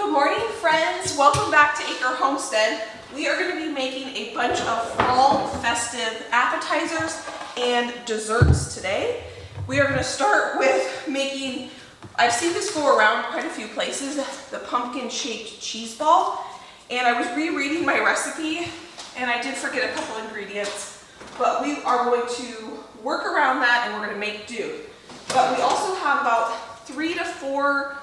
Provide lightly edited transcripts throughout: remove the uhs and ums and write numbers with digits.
Good morning, friends. Welcome back to Acre Homestead. We are going to be making a bunch of fall festive appetizers and desserts today. We are going to start with making, I've seen this go around quite a few places, the pumpkin-shaped cheese ball. And I was rereading my recipe and I did forget a couple ingredients, but we are going to work around that and we're going to make do. But we also have about 3 to 4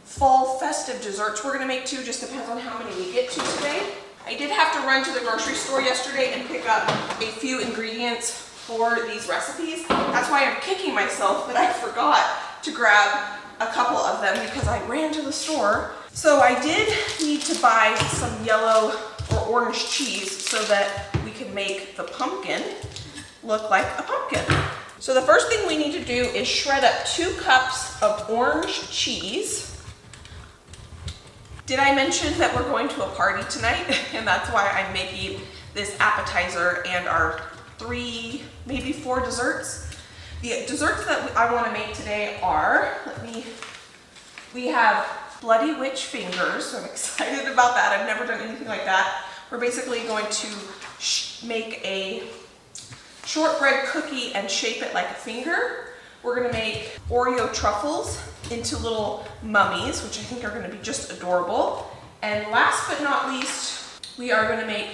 fall festive desserts we're going to make too, just depends on how many we get to today. I did have to run to the grocery store yesterday and pick up a few ingredients for these recipes. That's why I'm kicking myself that I forgot to grab a couple of them because I ran to the store. So I did need to buy some yellow or orange cheese so that we can make the pumpkin look like a pumpkin. So the first thing we need to do is shred up 2 cups of orange cheese. Did I mention that we're going to a party tonight? And that's why I'm making this appetizer and our 3, maybe 4 desserts. The desserts that I want to make today are, we have Bloody Witch fingers. So I'm excited about that. I've never done anything like that. We're basically going to make a shortbread cookie and shape it like a finger. We're going to make Oreo truffles into little mummies, which I think are going to be just adorable. And last but not least, we are going to make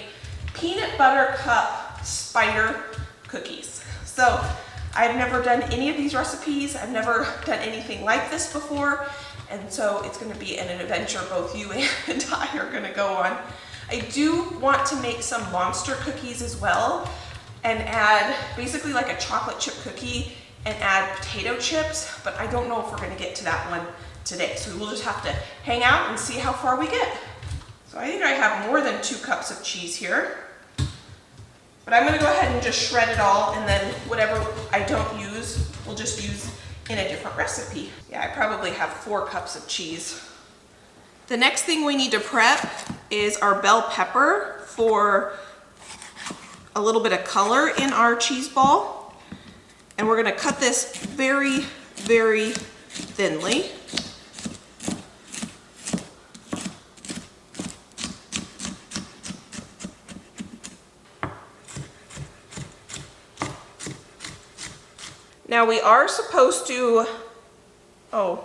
peanut butter cup spider cookies. So I've never done any of these recipes. I've never done anything like this before. And so it's going to be an adventure both you and I are going to go on. I do want to make some monster cookies as well and add basically like a chocolate chip cookie and add potato chips, but I don't know if we're going to get to that one today. So we'll just have to hang out and see how far we get. So I think I have more than 2 cups of cheese here, but I'm going to go ahead and just shred it all, and then whatever I don't use, we'll just use in a different recipe. Yeah, I probably have 4 cups of cheese. The next thing we need to prep is our bell pepper for a little bit of color in our cheese ball. And we're going to cut this very, very thinly. Now we are supposed to, I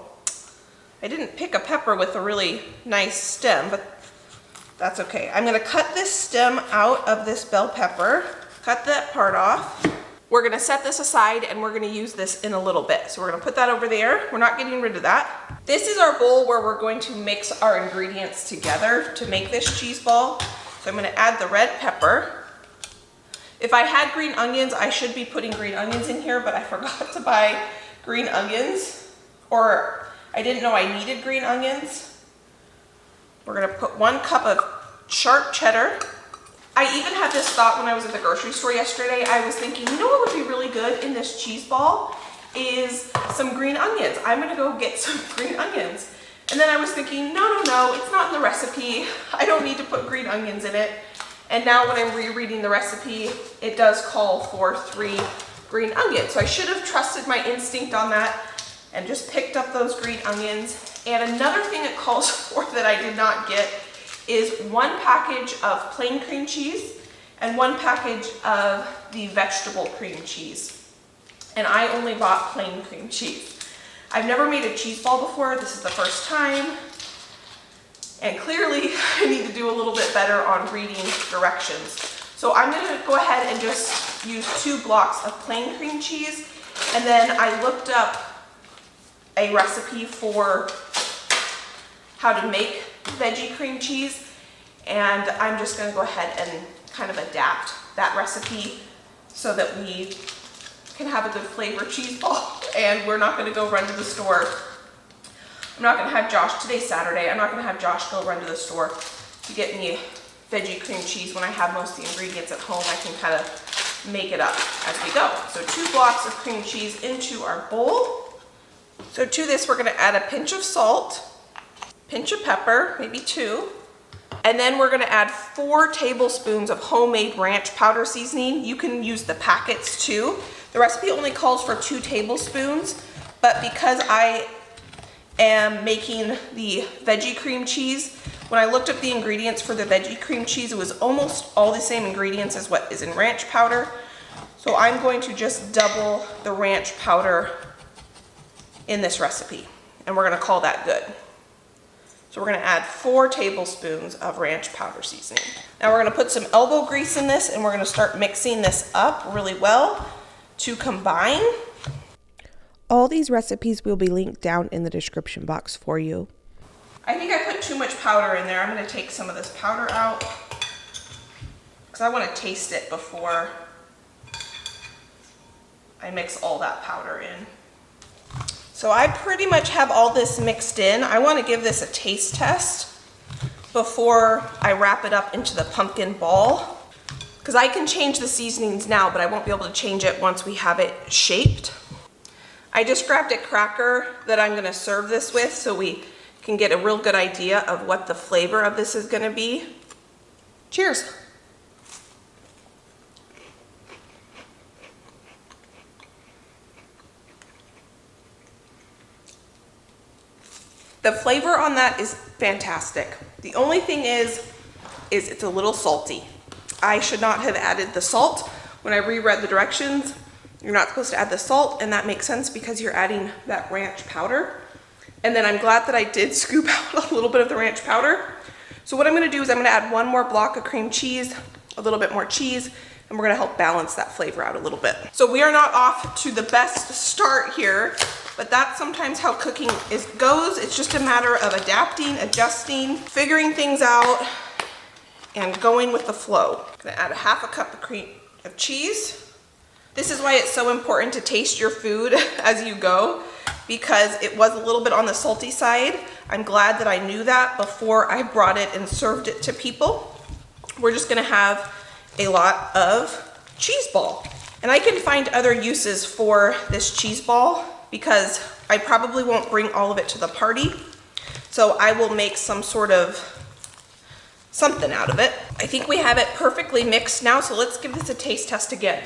didn't pick a pepper with a really nice stem, but that's okay. I'm going to cut this stem out of this bell pepper, cut that part off. We're going to set this aside and we're going to use this in a little bit. So we're going to put that over there. We're not getting rid of that. This is our bowl where we're going to mix our ingredients together to make this cheese ball. So I'm going to add the red pepper. If I had green onions, I should be putting green onions in here, but I forgot to buy green onions, or I didn't know I needed green onions. We're going to put 1 cup of sharp cheddar. I even had this thought when I was at the grocery store yesterday. I was thinking, you know what would be really good in this cheese ball is some green onions. I'm gonna go get some green onions. And then I was thinking, no, it's not in the recipe. I don't need to put green onions in it. And now when I'm rereading the recipe, it does call for 3 green onions. So I should have trusted my instinct on that and just picked up those green onions. And another thing it calls for that I did not get is 1 package of plain cream cheese and 1 package of the vegetable cream cheese. And I only bought plain cream cheese. I've never made a cheese ball before. This is the first time. And clearly I need to do a little bit better on reading directions. So I'm going to go ahead and just use 2 blocks of plain cream cheese. And then I looked up a recipe for how to make veggie cream cheese, and I'm just going to go ahead and kind of adapt that recipe so that we can have a good flavor cheese ball, and we're not going to go run to the store. I'm not going to have Josh, today's Saturday, I'm not going to have Josh go run to the store to get me veggie cream cheese when I have most of the ingredients at home. I can kind of make it up as we go. So 2 blocks of cream cheese into our bowl. So to this we're going to add a pinch of salt, pinch of pepper, maybe 2, and then we're going to add 4 tablespoons of homemade ranch powder seasoning. You can use the packets too. The recipe only calls for 2 tablespoons, but because I am making the veggie cream cheese. When I looked up the ingredients for the veggie cream cheese, it was almost all the same ingredients as what is in ranch powder. So I'm going to just double the ranch powder in this recipe, and we're gonna call that good. So we're gonna add 4 tablespoons of ranch powder seasoning. Now we're gonna put some elbow grease in this, and we're gonna start mixing this up really well to combine. All these recipes will be linked down in the description box for you. I think I put too much powder in there. I'm gonna take some of this powder out because I wanna taste it before I mix all that powder in. So I pretty much have all this mixed in. I wanna give this a taste test before I wrap it up into the pumpkin ball, because I can change the seasonings now, but I won't be able to change it once we have it shaped. I just grabbed a cracker that I'm gonna serve this with so we can get a real good idea of what the flavor of this is gonna be. Cheers. The flavor on that is fantastic. The only thing is it's a little salty. I should not have added the salt. When I reread the directions, you're not supposed to add the salt, and that makes sense because you're adding that ranch powder. And then I'm glad that I did scoop out a little bit of the ranch powder. So what I'm gonna do is I'm gonna add 1 more block of cream cheese, a little bit more cheese, and we're gonna help balance that flavor out a little bit. So we are not off to the best start here, but that's sometimes how cooking goes. It's just a matter of adapting, adjusting, figuring things out, and going with the flow. I'm gonna add a 1/2 cup of cheese. This is why it's so important to taste your food as you go, because it was a little bit on the salty side. I'm glad that I knew that before I brought it and served it to people. We're just gonna have a lot of cheese ball. And I can find other uses for this cheese ball because I probably won't bring all of it to the party. So I will make some sort of something out of it. I think we have it perfectly mixed now, so let's give this a taste test again.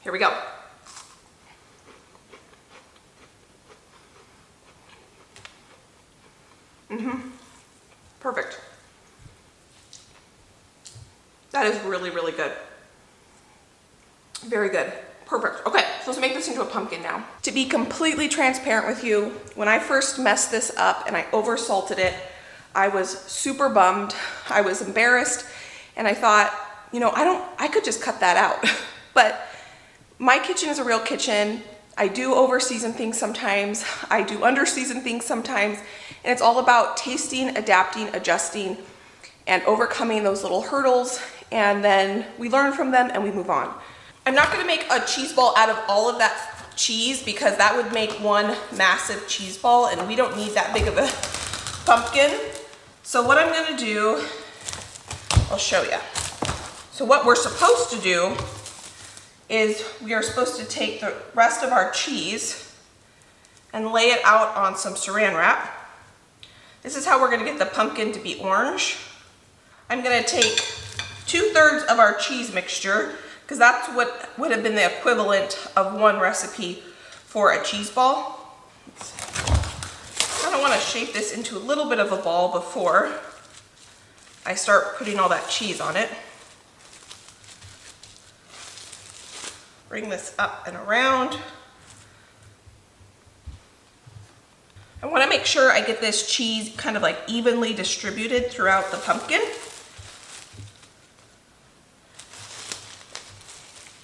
Here we go. Perfect. That is really, really good. Very good. Perfect. Okay, so let's make this into a pumpkin now. To be completely transparent with you, when I first messed this up and I oversalted it, I was super bummed. I was embarrassed, and I thought, you know, I could just cut that out. But my kitchen is a real kitchen. I do over-season things sometimes. I do under-season things sometimes. And it's all about tasting, adapting, adjusting, and overcoming those little hurdles. And then we learn from them and we move on. I'm not gonna make a cheese ball out of all of that cheese because that would make one massive cheese ball, and we don't need that big of a pumpkin. So what I'm gonna do, I'll show you. So what we're supposed to do is we are supposed to take the rest of our cheese and lay it out on some saran wrap. This is how we're gonna get the pumpkin to be orange. I'm gonna take 2/3 of our cheese mixture, because that's what would have been the equivalent of one recipe for a cheese ball. I kind of want to shape this into a little bit of a ball before I start putting all that cheese on it. Bring this up and around. I want to make sure I get this cheese kind of like evenly distributed throughout the pumpkin.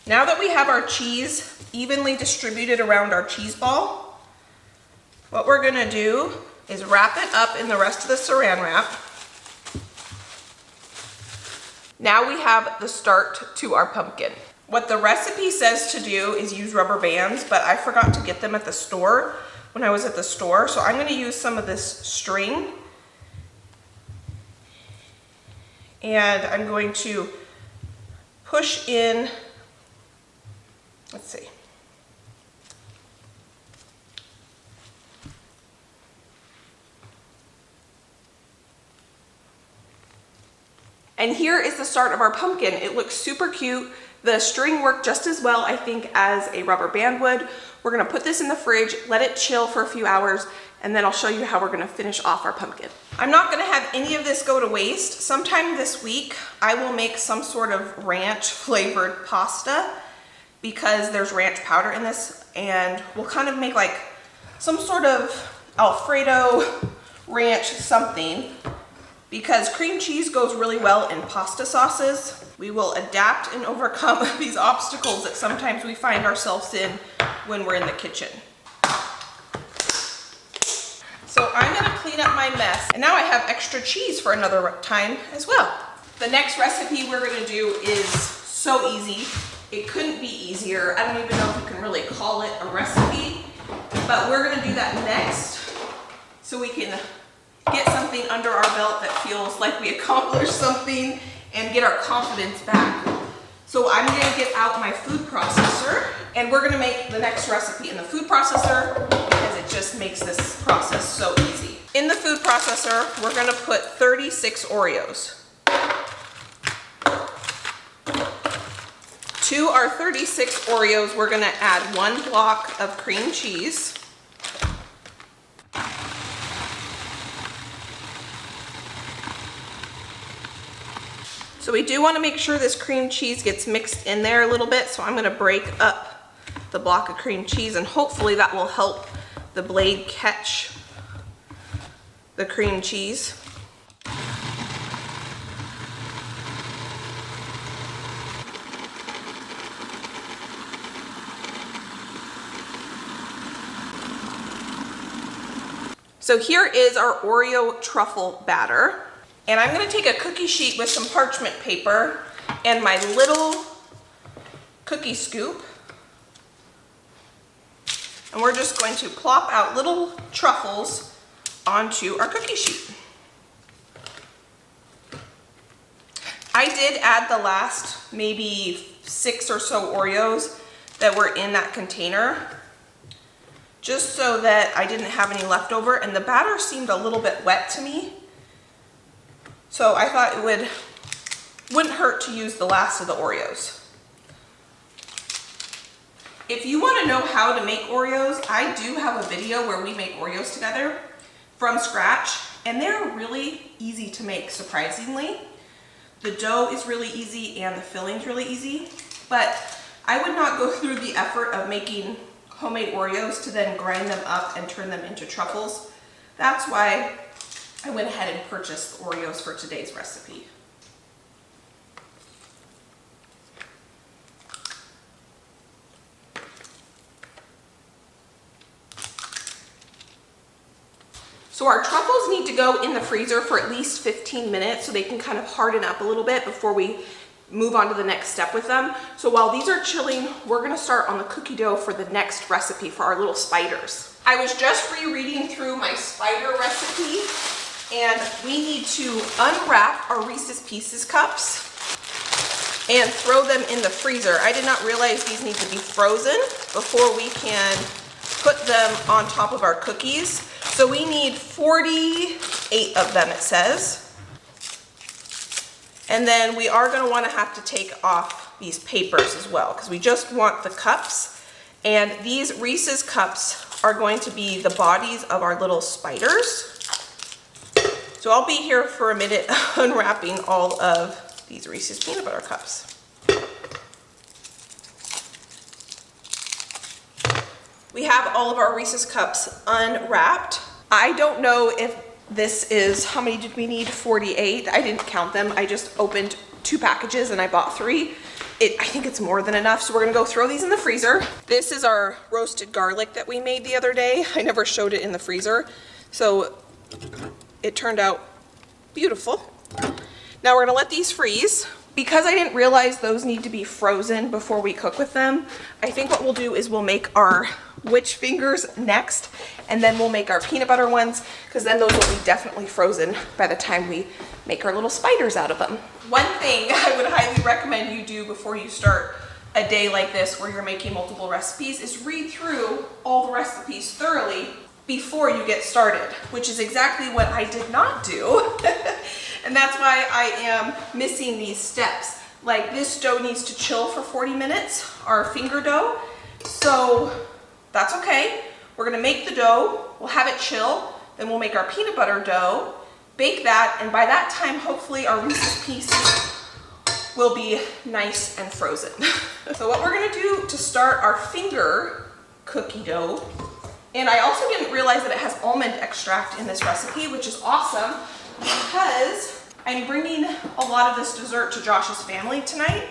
Now that we have our cheese evenly distributed around our cheese ball, what we're gonna do is wrap it up in the rest of the saran wrap. Now we have the start to our pumpkin. What the recipe says to do is use rubber bands, but I forgot to get them at the store when I was at the store, so I'm gonna use some of this string, and I'm going to push in. Let's see. And here is the start of our pumpkin. It looks super cute. The string worked just as well, I think, as a rubber band would. We're gonna put this in the fridge, let it chill for a few hours, and then I'll show you how we're gonna finish off our pumpkin. I'm not gonna have any of this go to waste. Sometime this week, I will make some sort of ranch flavored pasta because there's ranch powder in this, and we'll kind of make like some sort of Alfredo ranch something, because cream cheese goes really well in pasta sauces. We will adapt and overcome these obstacles that sometimes we find ourselves in when we're in the kitchen. So I'm gonna clean up my mess, and now I have extra cheese for another time as well. The next recipe we're gonna do is so easy. It couldn't be easier. I don't even know if you can really call it a recipe, but we're gonna do that next so we can get something under our belt that feels like we accomplished something and get our confidence back. So I'm gonna get out my food processor, and we're gonna make the next recipe in the food processor because it just makes this process so easy. In the food processor, we're gonna put 36 Oreos. To our 36 Oreos, we're gonna add 1 block of cream cheese. So we do want to make sure this cream cheese gets mixed in there a little bit, so I'm going to break up the block of cream cheese, and hopefully that will help the blade catch the cream cheese. So here is our Oreo truffle batter. And I'm gonna take a cookie sheet with some parchment paper and my little cookie scoop. And we're just going to plop out little truffles onto our cookie sheet. I did add the last maybe 6 or so Oreos that were in that container, just so that I didn't have any left over, and the batter seemed a little bit wet to me. So I thought it wouldn't hurt to use the last of the Oreos. If you want to know how to make Oreos, I do have a video where we make Oreos together from scratch, and they're really easy to make, surprisingly. The dough is really easy and the filling's really easy, but I would not go through the effort of making homemade Oreos to then grind them up and turn them into truffles. That's why I went ahead and purchased the Oreos for today's recipe. So our truffles need to go in the freezer for at least 15 minutes so they can kind of harden up a little bit before we move on to the next step with them. So while these are chilling, we're gonna start on the cookie dough for the next recipe for our little spiders. I was just rereading through my spider recipe, and we need to unwrap our Reese's Pieces cups and throw them in the freezer. I did not realize these need to be frozen before we can put them on top of our cookies. So we need 48 of them, it says. And then we are going to want to have to take off these papers as well, because we just want the cups. And these Reese's cups are going to be the bodies of our little spiders. So I'll be here for a minute unwrapping all of these Reese's peanut butter cups. We have all of our Reese's cups unwrapped. I don't know if this is, how many did we need? 48. I didn't count them. I just opened 2 packages and I bought 3. I think it's more than enough, so we're gonna go throw these in the freezer. This is our roasted garlic that we made the other day. I never showed it in the freezer, so it turned out beautiful. Now we're gonna let these freeze. Because I didn't realize those need to be frozen before we cook with them, I think what we'll do is we'll make our witch fingers next, and then we'll make our peanut butter ones, because then those will be definitely frozen by the time we make our little spiders out of them. One thing I would highly recommend you do before you start a day like this where you're making multiple recipes is read through all the recipes thoroughly before you get started, which is exactly what I did not do. And that's why I am missing these steps. Like this dough needs to chill for 40 minutes, our finger dough. So that's okay. We're gonna make the dough, we'll have it chill, then we'll make our peanut butter dough, bake that, and by that time, hopefully our Reese's Pieces will be nice and frozen. So what we're gonna do to start our finger cookie dough, and I also didn't realize that it has almond extract in this recipe, which is awesome because I'm bringing a lot of this dessert to Josh's family tonight,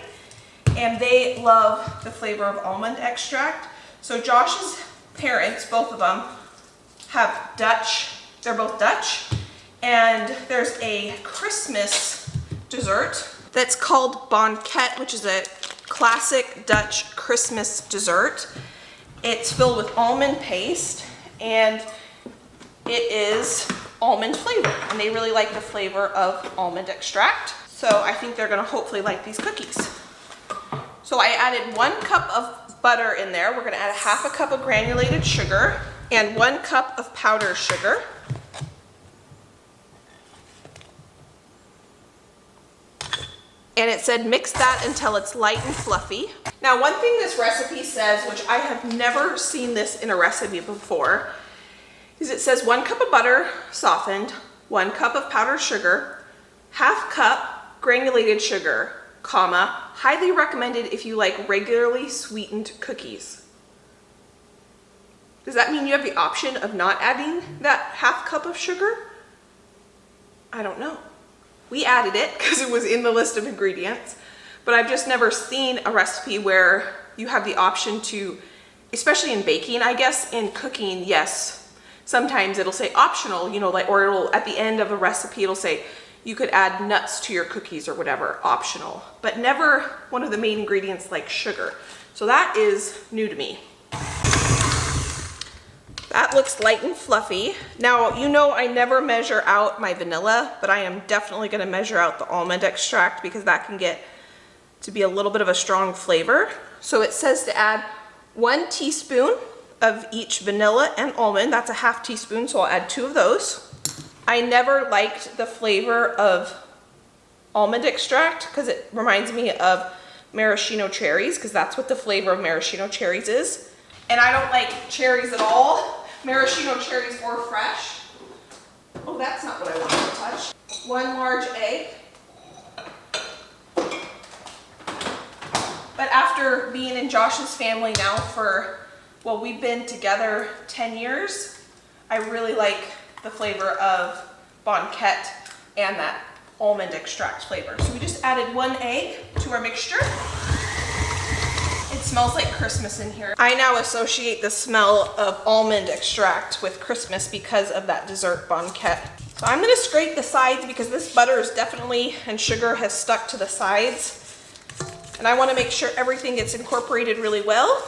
and they love the flavor of almond extract. So Josh's parents, both of them, have Dutch, they're both Dutch, and there's a Christmas dessert that's called banquet, which is a classic Dutch Christmas dessert. It's filled with almond paste, and it is almond flavor, and they really like the flavor of almond extract. So I think they're gonna hopefully like these cookies. So I added 1 cup of butter in there. We're gonna add 1/2 cup of granulated sugar and 1 cup of powdered sugar. And it said mix that until it's light and fluffy. Now, one thing this recipe says, which I have never seen this in a recipe before, is it says 1 cup of butter softened, 1 cup of powdered sugar, 1/2 cup granulated sugar, comma, highly recommended if you like regularly sweetened cookies. Does that mean you have the option of not adding that 1/2 cup of sugar? I don't know. We added it because it was in the list of ingredients, but I've just never seen a recipe where you have the option to, especially in baking, I guess. In cooking, yes, sometimes it'll say optional, you know, like, or it'll, at the end of a recipe, it'll say you could add nuts to your cookies or whatever, optional, but never one of the main ingredients like sugar. So that is new to me. That looks light and fluffy. Now, you know I never measure out my vanilla, but I am definitely gonna measure out the almond extract because that can get to be a little bit of a strong flavor. So it says to add 1 teaspoon of each vanilla and almond. That's a 1/2 teaspoon, so I'll add 2 of those. I never liked the flavor of almond extract because it reminds me of maraschino cherries, because that's what the flavor of maraschino cherries is. And I don't like cherries at all. Maraschino cherries or fresh. Oh, that's not what I wanted to touch. 1 large egg. But after being in Josh's family now for, well, we've been together 10 years, I really like the flavor of banquet and that almond extract flavor. So we just added 1 egg to our mixture. It smells like Christmas in here. I now associate the smell of almond extract with Christmas because of that dessert banquet. So I'm gonna scrape the sides because this butter is definitely, and sugar has stuck to the sides. And I wanna make sure everything gets incorporated really well.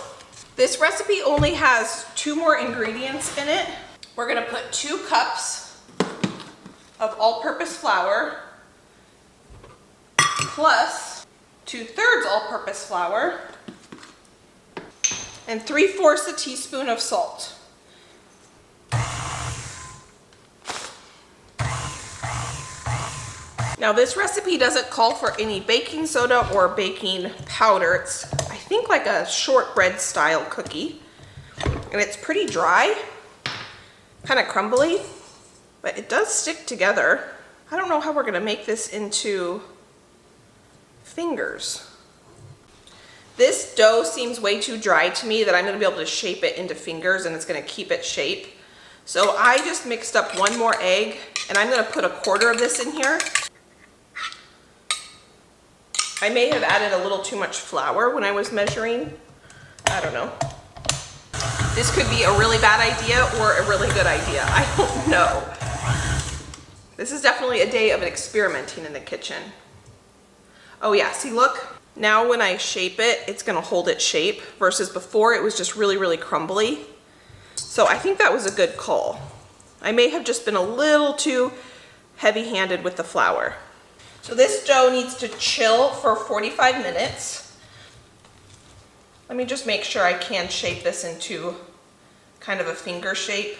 This recipe only has 2 more ingredients in it. We're gonna put 2 cups of all-purpose flour plus 2/3 all-purpose flour and 3/4 a teaspoon of salt. Now this recipe doesn't call for any baking soda or baking powder. It's, I think, like a shortbread style cookie. And it's pretty dry, kind of crumbly, but it does stick together. I don't know how we're gonna make this into fingers. This dough seems way too dry to me that I'm gonna be able to shape it into fingers and it's gonna keep its shape. So I just mixed up 1 more egg and I'm gonna put 1/4 of this in here. I may have added a little too much flour when I was measuring. I don't know. This could be a really bad idea or a really good idea. I don't know. This is definitely a day of experimenting in the kitchen. Oh yeah, see, look. Now when I shape it, it's gonna hold its shape versus before it was just really, really crumbly. So I think that was a good call. I may have just been a little too heavy-handed with the flour. So this dough needs to chill for 45 minutes. Let me just make sure I can shape this into kind of a finger shape.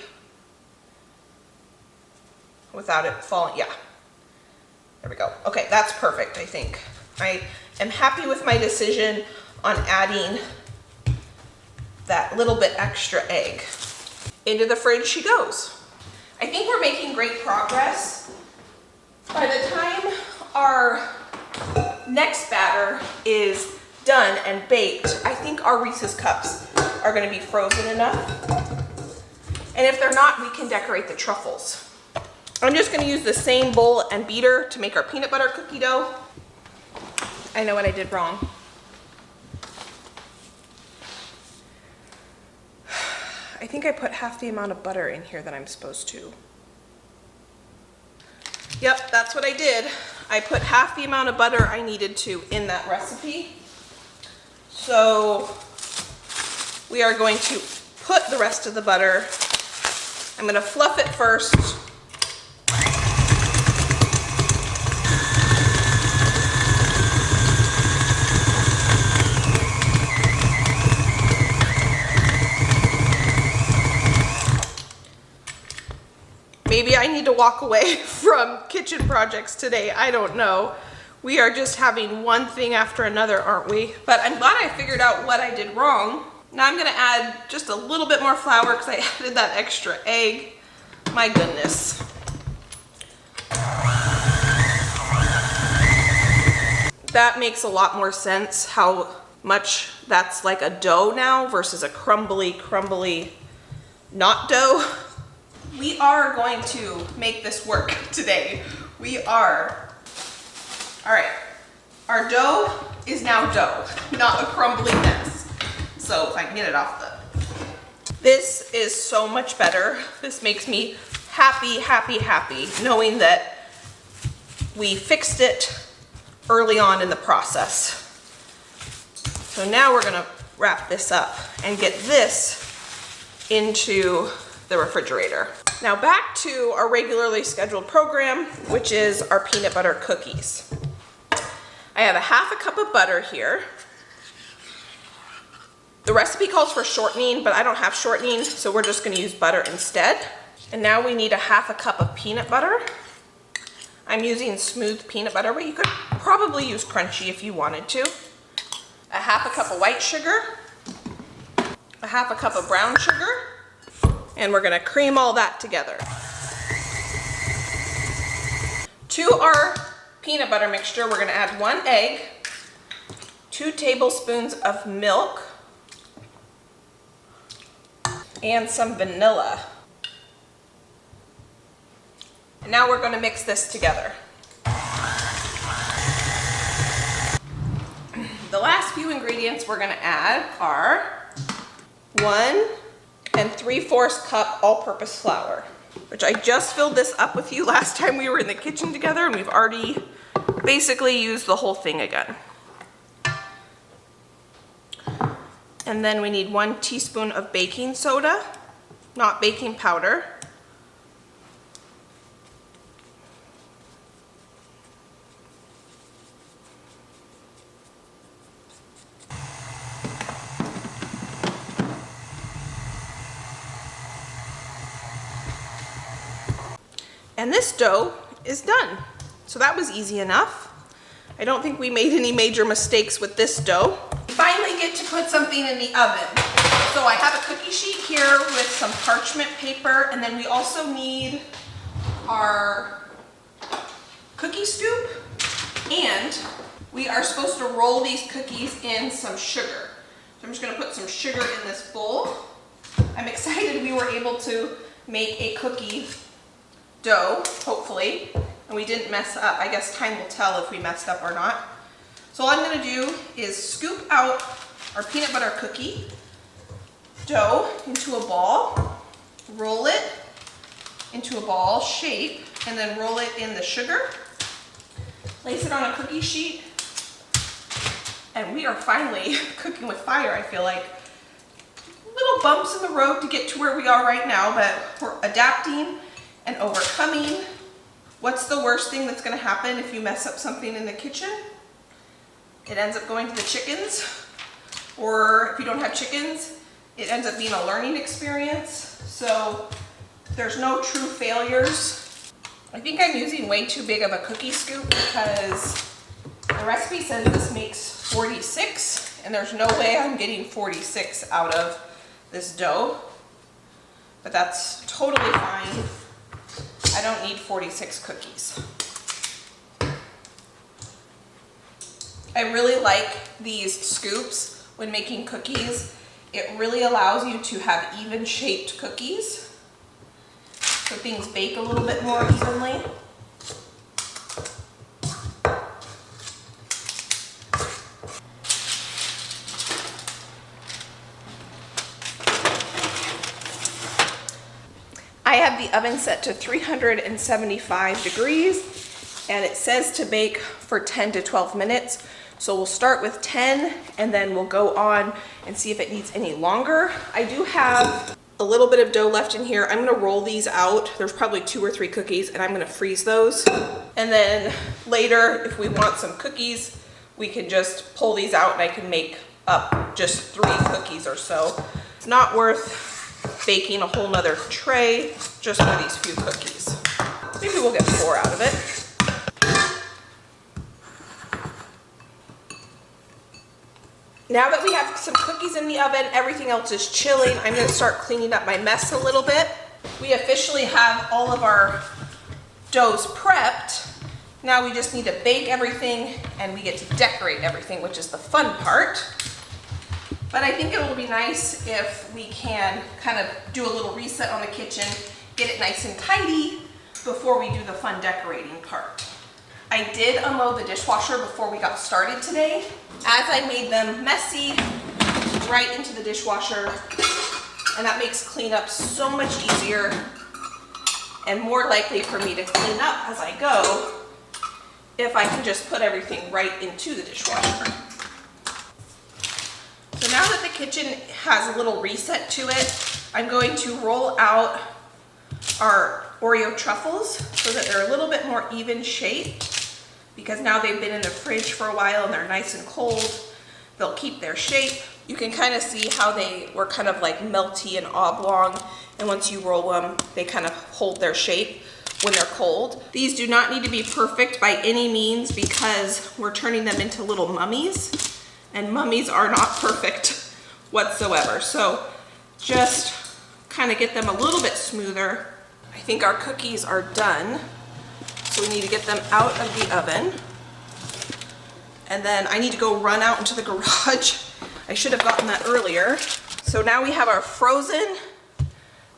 without it falling. Yeah, there we go. Okay, that's perfect, I think. I am happy with my decision on adding that little bit extra egg. Into the fridge she goes. I think we're making great progress. By the time our next batter is done and baked, I think our Reese's cups are gonna be frozen enough. And if they're not, we can decorate the truffles. I'm just gonna use the same bowl and beater to make our peanut butter cookie dough. I know what I did wrong. I think I put half the amount of butter in here that I'm supposed to. Yep, that's what I did. I put half the amount of butter I needed to in that recipe. So we are going to put the rest of the butter. I'm going to fluff it first. Maybe I need to walk away from kitchen projects today. I don't know. We are just having one thing after another, aren't we? But I'm glad I figured out what I did wrong. Now I'm gonna add just a little bit more flour because I added that extra egg. My goodness. That makes a lot more sense how much that's like a dough now versus a crumbly not dough. We are going to make this work today. We are. All right, our dough is now dough, not a crumbly mess. So if I can get it off This is so much better. This makes me happy, knowing that we fixed it early on in the process. So now we're gonna wrap this up and get this into the refrigerator. Now back to our regularly scheduled program, which is our peanut butter cookies. I have a half a cup of butter here. The recipe calls for shortening, but I don't have shortening, so we're just gonna use butter instead. And now we need a half a cup of peanut butter. I'm using smooth peanut butter, but you could probably use crunchy if you wanted to. A half a cup of white sugar, a half a cup of brown sugar, and we're gonna cream all that together. To our peanut butter mixture, we're gonna add 1 egg, 2 tablespoons of milk, and some vanilla. And now we're gonna mix this together. The last few ingredients we're gonna add are 1 3/4 cup all-purpose flour, which I just filled this up with you last time we were in the kitchen together, and we've already basically used the whole thing again. And then we need 1 teaspoon of baking soda, not baking powder. And this dough is done. So that was easy enough. I don't think we made any major mistakes with this dough. Finally get to put something in the oven. So I have a cookie sheet here with some parchment paper, and then we also need our cookie scoop, and we are supposed to roll these cookies in some sugar. So I'm just gonna put some sugar in this bowl. I'm excited we were able to make a cookie dough, hopefully, and we didn't mess up. I guess time will tell if we messed up or not. So all I'm gonna do is scoop out our peanut butter cookie dough into a ball, roll it into a ball shape, and then roll it in the sugar, place it on a cookie sheet, and we are finally cooking with fire, I feel like. Little bumps in the road to get to where we are right now, but we're adapting and overcoming. What's the worst thing that's gonna happen if you mess up something in the kitchen? It ends up going to the chickens, or if you don't have chickens, it ends up being a learning experience. So there's no true failures. I think I'm using way too big of a cookie scoop because the recipe says this makes 46, and there's no way I'm getting 46 out of this dough. But that's totally fine. I don't need 46 cookies. I really like these scoops when making cookies. It really allows you to have even shaped cookies, so things bake a little bit more evenly. I have the oven set to 375 degrees, and it says to bake for 10 to 12 minutes. So we'll start with 10 and then we'll go on and see if it needs any longer. I do have a little bit of dough left in here. I'm gonna roll these out. There's probably 2 or 3 cookies, and I'm gonna freeze those. And then later, if we want some cookies, we can just pull these out and I can make up just 3 cookies or so. It's not worth baking a whole nother tray just for these few cookies. Maybe we'll get 4 out of it. Now that we have some cookies in the oven, everything else is chilling. I'm gonna start cleaning up my mess a little bit. We officially have all of our doughs prepped. Now we just need to bake everything and we get to decorate everything, which is the fun part. But I think it will be nice if we can kind of do a little reset on the kitchen, get it nice and tidy before we do the fun decorating part. I did unload the dishwasher before we got started today. As I made them messy, right into the dishwasher, and that makes cleanup so much easier and more likely for me to clean up as I go if I can just put everything right into the dishwasher. So now that the kitchen has a little reset to it, I'm going to roll out our Oreo truffles so that they're a little bit more even shaped, because now they've been in the fridge for a while and they're nice and cold. They'll keep their shape. You can kind of see how they were kind of like melty and oblong, and once you roll them, they kind of hold their shape when they're cold. These do not need to be perfect by any means because we're turning them into little mummies, and mummies are not perfect whatsoever. So just kind of get them a little bit smoother. I think our cookies are done. So we need to get them out of the oven. And then I need to go run out into the garage. I should have gotten that earlier. So now we have our frozen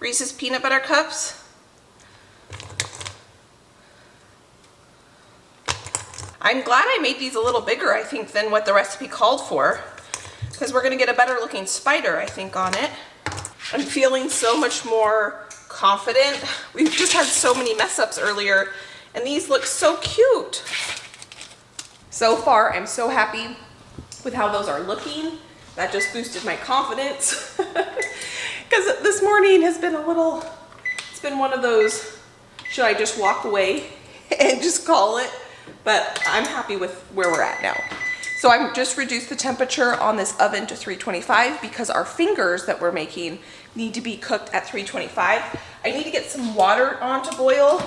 Reese's peanut butter cups. I'm glad I made these a little bigger, I think, than what the recipe called for, because we're gonna get a better looking spider, I think, on it. I'm feeling so much more confident. We've just had so many mess ups earlier, and these look so cute. So far, I'm so happy with how those are looking. That just boosted my confidence. Because this morning has been it's been one of those, should I just walk away and just call it? But I'm happy with where we're at now. So I've just reduced the temperature on this oven to 325 because our fingers that we're making need to be cooked at 325. I need to get some water on to boil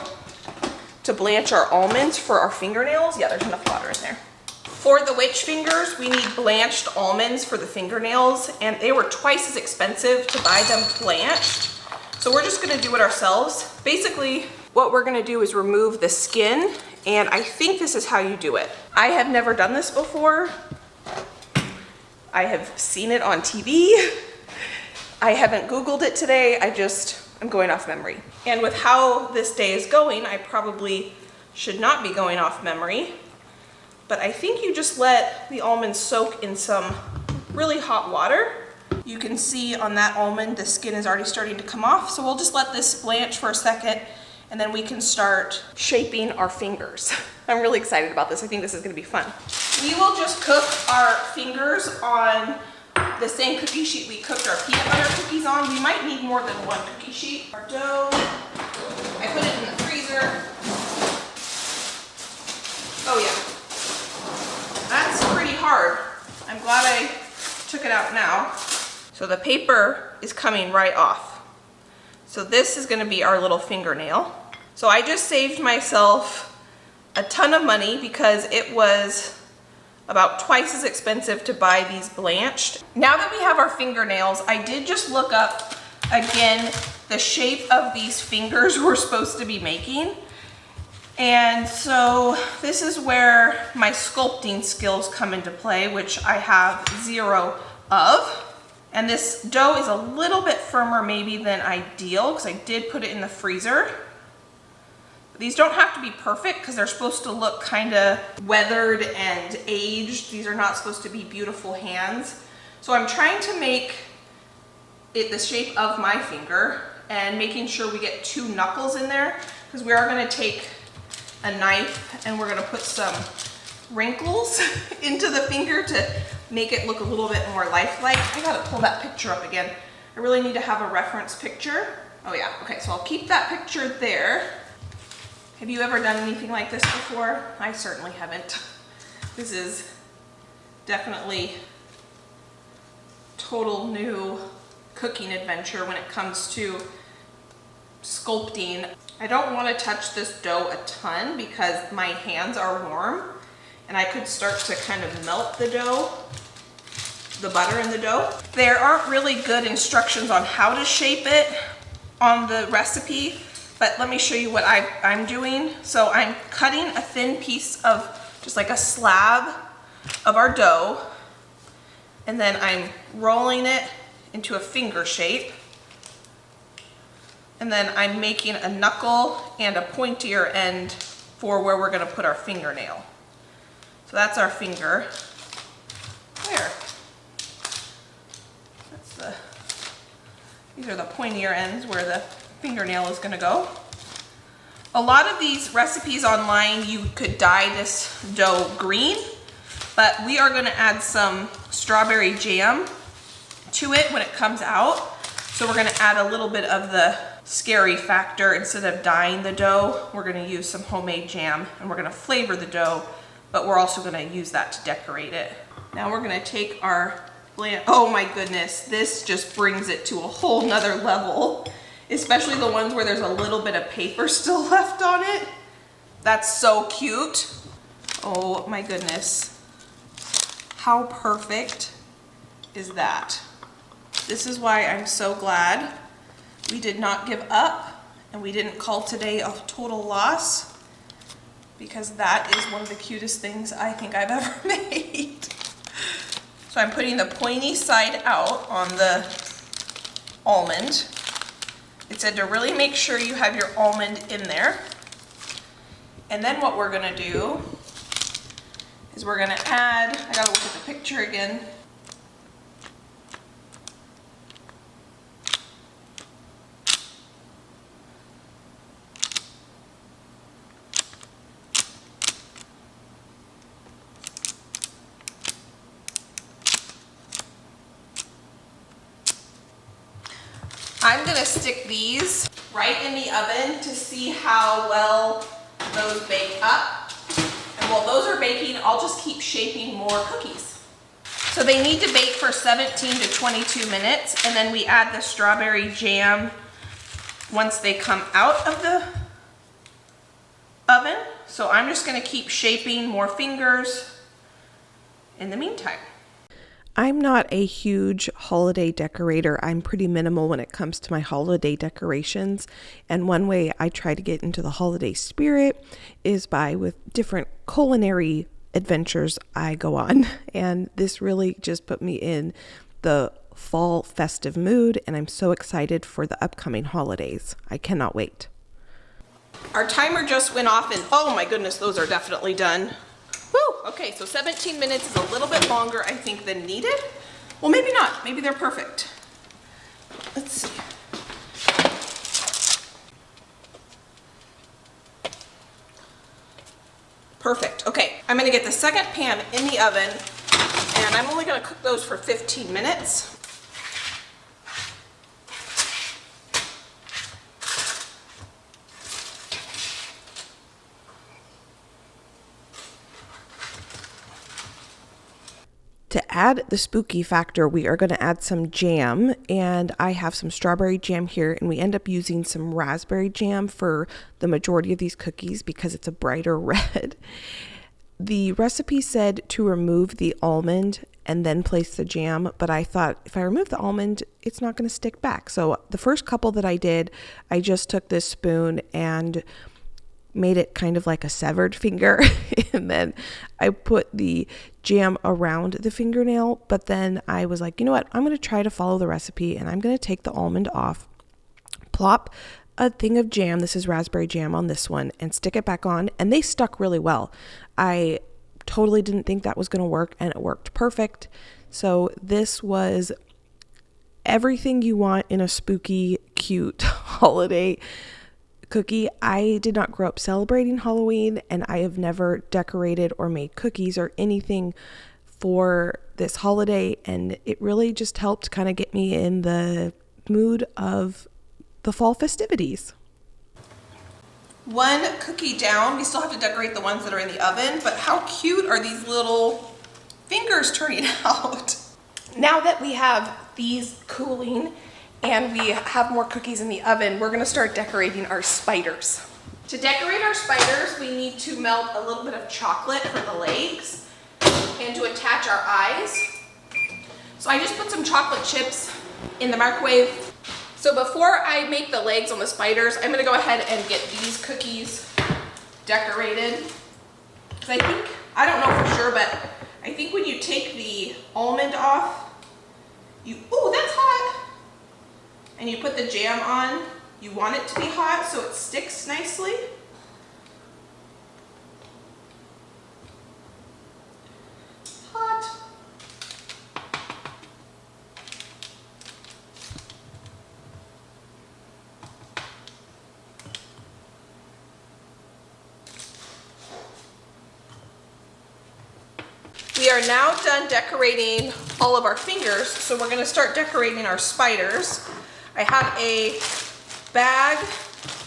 to blanch our almonds for our fingernails. Yeah, there's enough water in there. For the witch fingers, we need blanched almonds for the fingernails, and they were twice as expensive to buy them blanched. So we're just gonna do it ourselves. Basically, what we're gonna do is remove the skin, and I think this is how you do it. I have never done this before. I have seen it on TV. I haven't Googled it today. I'm going off memory. And with how this day is going, I probably should not be going off memory. But I think you just let the almonds soak in some really hot water. You can see on that almond, the skin is already starting to come off. So we'll just let this blanch for a second, and then we can start shaping our fingers. I'm really excited about this. I think this is gonna be fun. We will just cook our fingers on the same cookie sheet we cooked our peanut butter cookies on. We might need more than one cookie sheet. Our dough, I put it in the freezer. Oh yeah, that's pretty hard. I'm glad I took it out now. So the paper is coming right off. So this is gonna be our little fingernail. So I just saved myself a ton of money because it was about twice as expensive to buy these blanched. Now that we have our fingernails, I did just look up again the shape of these fingers we're supposed to be making. And so this is where my sculpting skills come into play, which I have 0 of. And this dough is a little bit firmer maybe than ideal because I did put it in the freezer. These don't have to be perfect because they're supposed to look kind of weathered and aged. These are not supposed to be beautiful hands. So I'm trying to make it the shape of my finger and making sure we get 2 knuckles in there, because we are going to take a knife and we're going to put some wrinkles into the finger to make it look a little bit more lifelike. I got to pull that picture up again. I really need to have a reference picture. Oh yeah, okay, so I'll keep that picture there. Have you ever done anything like this before? I certainly haven't. This is definitely total new cooking adventure when it comes to sculpting. I don't want to touch this dough a ton because my hands are warm and I could start to kind of melt the dough, the butter in the dough. There aren't really good instructions on how to shape it on the recipe, but let me show you what I'm doing. So I'm cutting a thin piece of, just like a slab of our dough, and then I'm rolling it into a finger shape. And then I'm making a knuckle and a pointier end for where we're gonna put our fingernail. So that's our finger. There. These are the pointier ends where the fingernail is gonna go. A lot of these recipes online, you could dye this dough green, but we are gonna add some strawberry jam to it when it comes out. So we're gonna add a little bit of the scary factor. Instead of dyeing the dough, we're gonna use some homemade jam and we're gonna flavor the dough, but we're also gonna use that to decorate it. Now we're gonna take our oh my goodness, this just brings it to a whole nother level, especially the ones where there's a little bit of paper still left on it. That's so cute. Oh my goodness. How perfect is that? This is why I'm so glad we did not give up and we didn't call today a total loss, because that is one of the cutest things I think I've ever made. So I'm putting the pointy side out on the almond. It said to really make sure you have your almond in there. And then what we're gonna do is we're gonna add, I gotta look at the picture again. I'm gonna stick these right in the oven to see how well those bake up. And while those are baking, I'll just keep shaping more cookies. So they need to bake for 17 to 22 minutes, and then we add the strawberry jam once they come out of the oven. So I'm just gonna keep shaping more fingers in the meantime. I'm not a huge holiday decorator. I'm pretty minimal when it comes to my holiday decorations. And one way I try to get into the holiday spirit is with different culinary adventures I go on. And this really just put me in the fall festive mood. And I'm so excited for the upcoming holidays. I cannot wait. Our timer just went off and oh my goodness, those are definitely done. Woo! Okay, so 17 minutes is a little bit longer, I think, than needed. Well, maybe not. Maybe they're perfect. Let's see. Perfect. Okay, I'm gonna get the second pan in the oven, and I'm only gonna cook those for 15 minutes. To add the spooky factor, we are going to add some jam, and I have some strawberry jam here, and we end up using some raspberry jam for the majority of these cookies because it's a brighter red. The recipe said to remove the almond and then place the jam, but I thought if I remove the almond, it's not going to stick back. So the first couple that I did, I just took this spoon and made it kind of like a severed finger, and then I put the jam around the fingernail. But then I was like, you know what, I'm going to try to follow the recipe, and I'm going to take the almond off, plop a thing of jam, this is raspberry jam, on this one, and stick it back on, and they stuck really well. I totally didn't think that was going to work, and it worked perfect. So this was everything you want in a spooky, cute holiday cookie. I did not grow up celebrating Halloween, and I have never decorated or made cookies or anything for this holiday, and it really just helped kind of get me in the mood of the fall festivities. One cookie down. We still have to decorate the ones that are in the oven, but how cute are these little fingers turning out? Now that we have these cooling and we have more cookies in the oven, we're gonna start decorating our spiders. To decorate our spiders, we need to melt a little bit of chocolate for the legs and to attach our eyes. So I just put some chocolate chips in the microwave. So before I make the legs on the spiders, I'm gonna go ahead and get these cookies decorated. Because I don't know for sure, but I think when you take the almond off, ooh, that's hot. And you put the jam on, you want it to be hot so it sticks nicely. Hot. We are now done decorating all of our fingers, so we're gonna start decorating our spiders. I have a bag,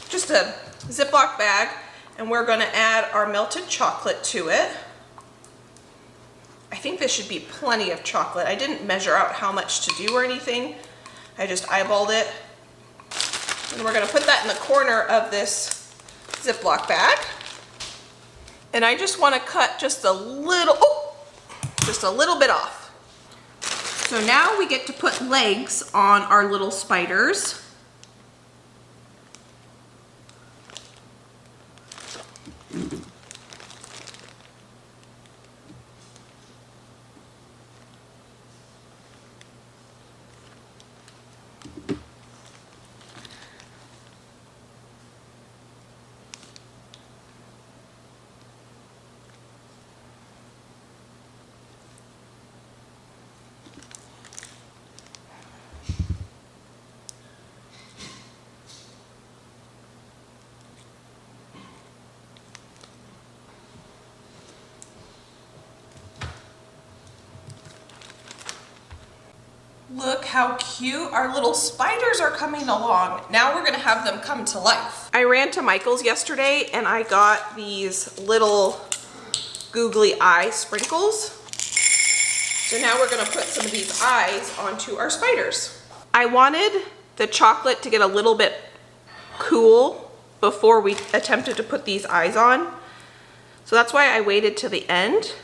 just a Ziploc bag, and we're gonna add our melted chocolate to it. I think this should be plenty of chocolate. I didn't measure out how much to do or anything. I just eyeballed it. And we're gonna put that in the corner of this Ziploc bag. And I just wanna cut just a little bit off. So now we get to put legs on our little spiders. Look how cute our little spiders are coming along. Now we're gonna have them come to life. I ran to Michael's yesterday and I got these little googly eye sprinkles. So now we're gonna put some of these eyes onto our spiders. I wanted the chocolate to get a little bit cool before we attempted to put these eyes on. So that's why I waited to the end.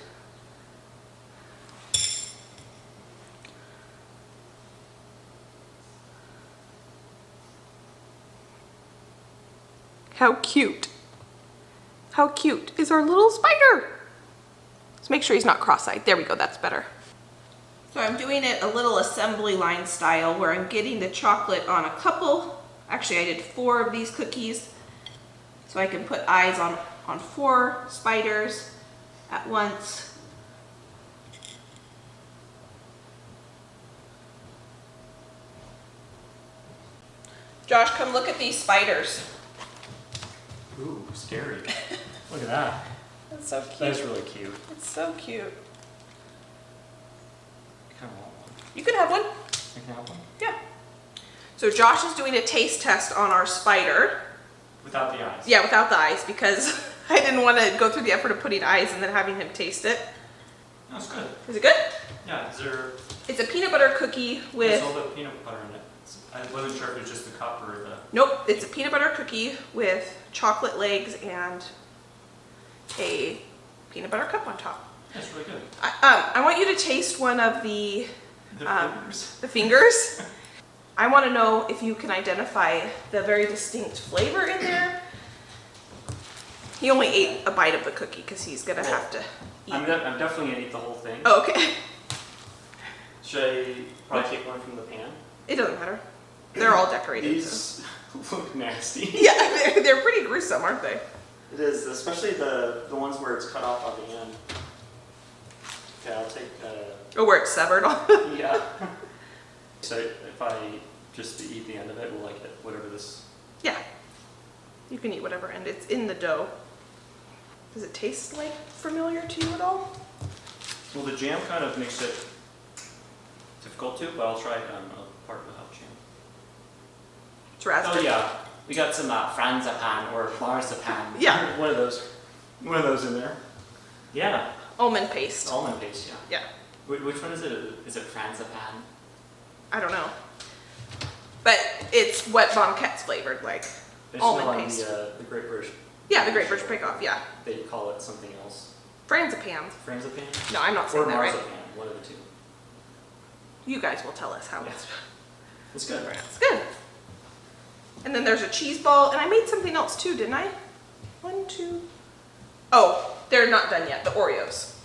How cute. How cute is our little spider? Let's make sure he's not cross-eyed. There we go, that's better. So I'm doing it a little assembly line style where I'm getting the chocolate on a couple. Actually, I did 4 of these cookies. So I can put eyes on 4 spiders at once. Josh, come look at these spiders. Ooh, scary. Look at that. That's so cute. That's really cute. It's so cute. I kind of want one. You can have one. I can have one. Yeah. So Josh is doing a taste test on our spider. Without the eyes. Yeah, without the eyes, because I didn't want to go through the effort of putting eyes and then having him taste it. That's good. Is it good? Yeah, is there... It's a peanut butter cookie with... There's a little bit of peanut butter in it. I wasn't sure if it was just the cup or the... Nope, it's a peanut butter cookie with chocolate legs and a peanut butter cup on top. That's really good. I want you to taste one of the fingers. the fingers. I want to know if you can identify the very distinct flavor in there. He only ate a bite of the cookie because he's gonna have to eat. I'm definitely gonna eat the whole thing. Oh, okay. Should I probably take one from the pan? It doesn't matter. They're all decorated. These look nasty. Yeah, they're pretty gruesome, aren't they? It is, especially the ones where it's cut off on the end. Okay, I'll take... Oh, where it's severed on. Yeah. So if I just eat the end of it, will I get whatever this... Yeah. You can eat whatever end. It's in the dough. Does it taste like familiar to you at all? Well, the jam kind of makes it difficult to, but I'll try a part without jam. It's raspberry. Oh yeah, we got some frangipan or marzipan. Yeah. One of those in there. Yeah. Almond paste. Almond paste, yeah. Yeah. Which one is it? Is it frangipan? I don't know. But it's what Von Ket's flavored, like It's almond on paste. the Great British. Yeah, the Great British Bake Off, yeah. They call it something else. Franzipans. Frangipan? No, I'm not Or saying that right. marzipan, one of the two. You guys will tell us how Yeah. it's It's good. pronounced. Good. And then there's a cheese ball, and I made something else too, didn't I? 1, 2. Oh, they're not done yet, the Oreos.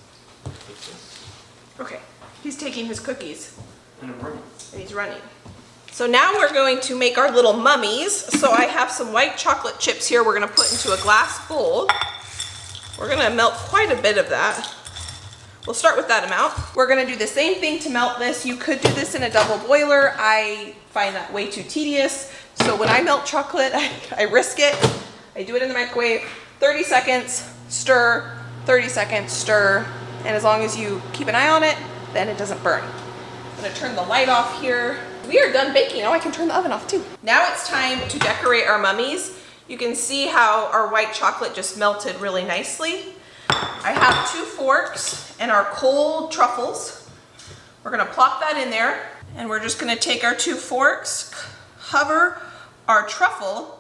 Okay, he's taking his cookies And a broom. and he's running. So now we're going to make our little mummies. So I have some white chocolate chips here we're gonna put into a glass bowl. We're gonna melt quite a bit of that. We'll start with that amount. We're gonna do the same thing to melt this. You could do this in a double boiler. I find that way too tedious. So when I melt chocolate, I risk it. I do it in the microwave, 30 seconds, stir, 30 seconds, stir. And as long as you keep an eye on it, then it doesn't burn. I'm gonna turn the light off here. We are done baking. Oh, I can turn the oven off too. Now it's time to decorate our mummies. You can see how our white chocolate just melted really nicely. I have 2 forks and our cold truffles. We're gonna plop that in there, and we're just gonna take our 2 forks, cover our truffle.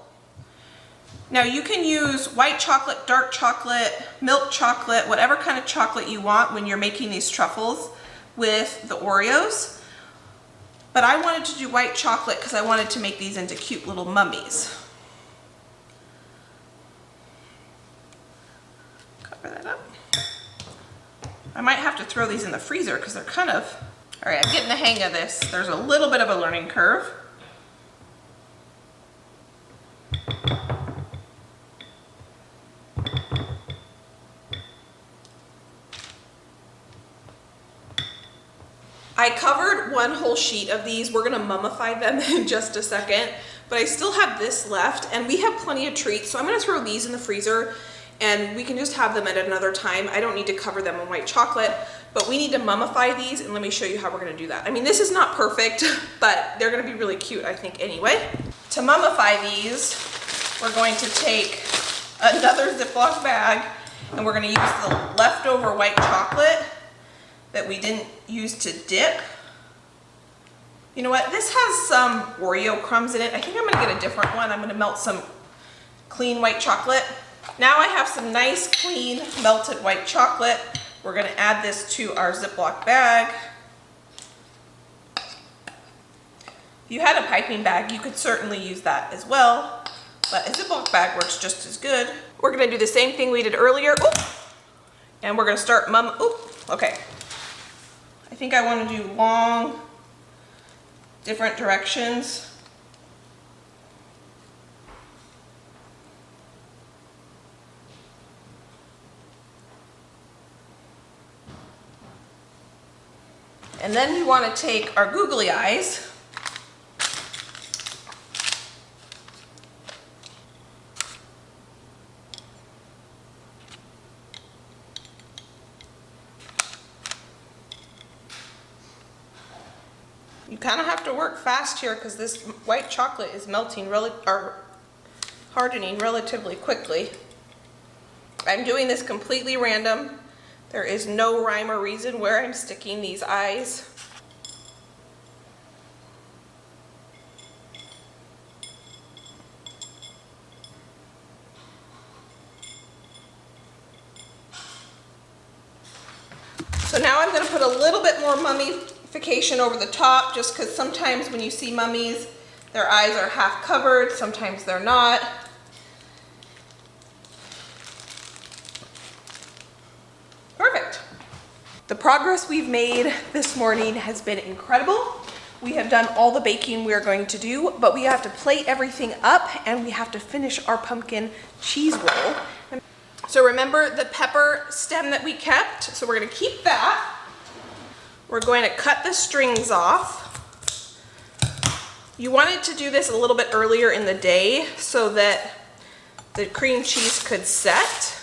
Now you can use white chocolate, dark chocolate, milk chocolate, whatever kind of chocolate you want when you're making these truffles with the Oreos. But I wanted to do white chocolate because I wanted to make these into cute little mummies. Cover that up. I might have to throw these in the freezer because they're kind of... All right, I'm getting the hang of this. There's a little bit of a learning curve. I covered 1 whole sheet of these. We're gonna mummify them in just a second, but I still have this left, and we have plenty of treats, so I'm gonna throw these in the freezer and we can just have them at another time. I don't need to cover them in white chocolate, but we need to mummify these, and let me show you how we're gonna do that. I mean, this is not perfect, but they're gonna be really cute, I think, anyway. To mummify these, we're going to take another Ziploc bag, and we're gonna use the leftover white chocolate that we didn't use to dip. You know what? This has some Oreo crumbs in it. I think I'm gonna get a different one. I'm gonna melt some clean white chocolate. Now I have some nice, clean, melted white chocolate. We're gonna add this to our Ziploc bag. If you had a piping bag, you could certainly use that as well, but a Ziploc bag works just as good. We're gonna do the same thing we did earlier. Oop. And we're gonna start okay. I think I want to do long, different directions. And then we want to take our googly eyes You kind of have to work fast here because this white chocolate is melting or hardening relatively quickly. I'm doing this completely random. There is no rhyme or reason where I'm sticking these eyes. So now I'm going to put a little bit more mummification over the top, just because sometimes when you see mummies, their eyes are half covered, sometimes they're not. Perfect. The progress we've made this morning has been incredible. We have done all the baking we are going to do, but we have to plate everything up and we have to finish our pumpkin cheese roll. So remember the pepper stem that we kept? So we're going to keep that. We're going to cut the strings off. You wanted to do this a little bit earlier in the day so that the cream cheese could set.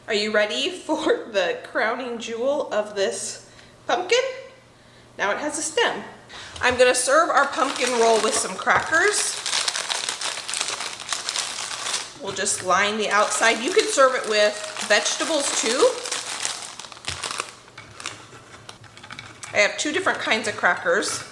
Are you ready for the crowning jewel of this pumpkin? Now it has a stem. I'm going to serve our pumpkin roll with some crackers. We'll just line the outside. You could serve it with vegetables too. I have 2 different kinds of crackers.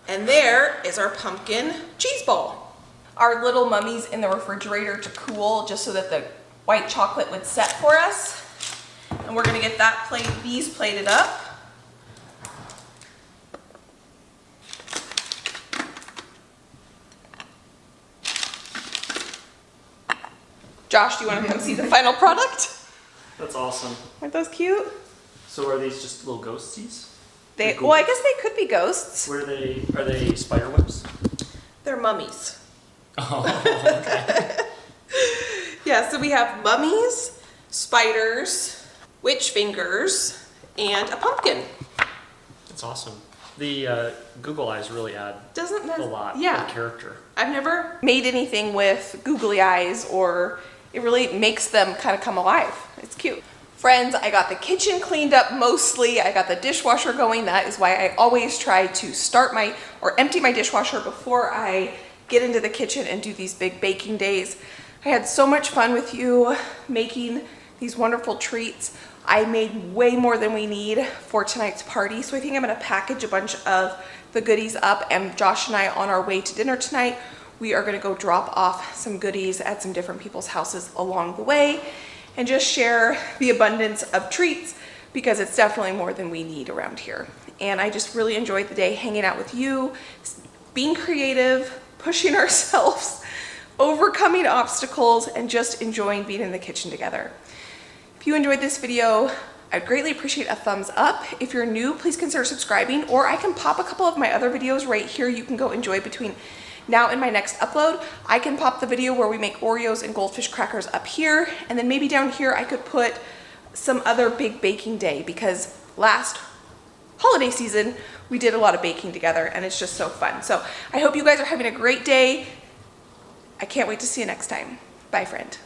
And there is our pumpkin cheese ball. Our little mummies in the refrigerator to cool just so that the white chocolate would set for us. And we're gonna get these plated up. Josh, do you want to come see the final product? That's awesome. Aren't those cute? So are these just little ghosties? Well, I guess they could be ghosts. Are they spider webs? They're mummies. Oh, okay. Yeah, so we have mummies, spiders, witch fingers, and a pumpkin. That's awesome. The Google eyes really add Doesn't that a lot yeah. of character. I've never made anything with googly eyes, or it really makes them kind of come alive. It's cute. Friends, I got the kitchen cleaned up mostly. I got the dishwasher going. That is why I always try to empty my dishwasher before I get into the kitchen and do these big baking days. I had so much fun with you making these wonderful treats. I made way more than we need for tonight's party, so I think I'm gonna package a bunch of the goodies up, and Josh and I, on our way to dinner tonight, we are gonna go drop off some goodies at some different people's houses along the way and just share the abundance of treats, because it's definitely more than we need around here. And I just really enjoyed the day hanging out with you, being creative, pushing ourselves, overcoming obstacles, and just enjoying being in the kitchen together. If you enjoyed this video, I'd greatly appreciate a thumbs up. If you're new, please consider subscribing, or I can pop a couple of my other videos right here you can go enjoy between now and my next upload. I can pop the video where we make Oreos and goldfish crackers up here, and then maybe down here I could put some other big baking day, because last holiday season we did a lot of baking together and it's just so fun. So I hope you guys are having a great day. I can't wait to see you next time. Bye, friend.